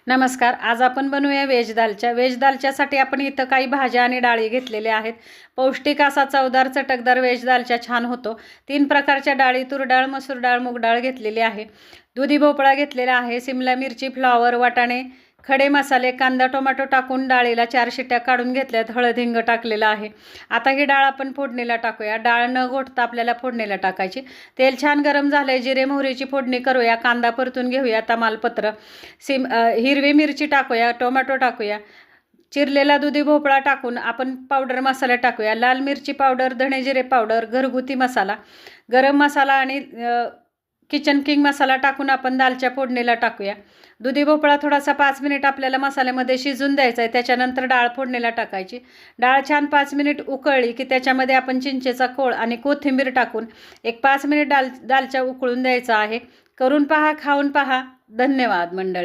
नमस्कार. आज आपण बनवूया व्हेज दालच्या. व्हेज दालच्यासाठी आपण इथं काही भाज्या आणि डाळी घेतलेल्या आहेत. पौष्टिक असा चवदार चटकदार व्हेज दालच्या छान होतो. 3 प्रकारच्या डाळी तूर डाळ, मसूर डाळ, मूग डाळ घेतलेली आहे. दुधी भोपळा घेतलेला आहे. सिमला मिरची, फ्लॉवर, वाटाणे, खडे मसाले, कांदा, टोमॅटो टाकून डाळीला 4 शिट्ट्या काढून घेतल्यात. हळद, हिंग टाकलेलं आहे. आता ही डाळ आपण फोडणीला टाकूया. डाळ न घोटता आपल्याला फोडणीला टाकायची. तेल छान गरम झालंय. जिरे मोहरीची फोडणी करूया. कांदा परतून घेऊया. तमालपत्र, हिरवी मिरची टाकूया. टोमॅटो टाकूया. चिरलेला दुधी भोपळा टाकून आपण पावडर मसाला टाकूया. लाल मिरची पावडर, धणे जिरे पावडर, घरगुती मसाला, गरम मसाला आणि किचन किंग मसाला टाकून आपण दालच्या फोडणीला टाकूया. दुधी भोपळा थोडासा 5 मिनिट आपल्याला मसाल्यामध्ये शिजून द्यायचा आहे. त्याच्यानंतर डाळ फोडणीला टाकायची. डाळ छान 5 मिनिट उकळली की त्याच्यामध्ये आपण चिंचेचा कोळ आणि कोथिंबीर टाकून एक 5 मिनिट दालच्या उकळून द्यायचा आहे. करून पहा, खाऊन पहा. धन्यवाद मंडळी.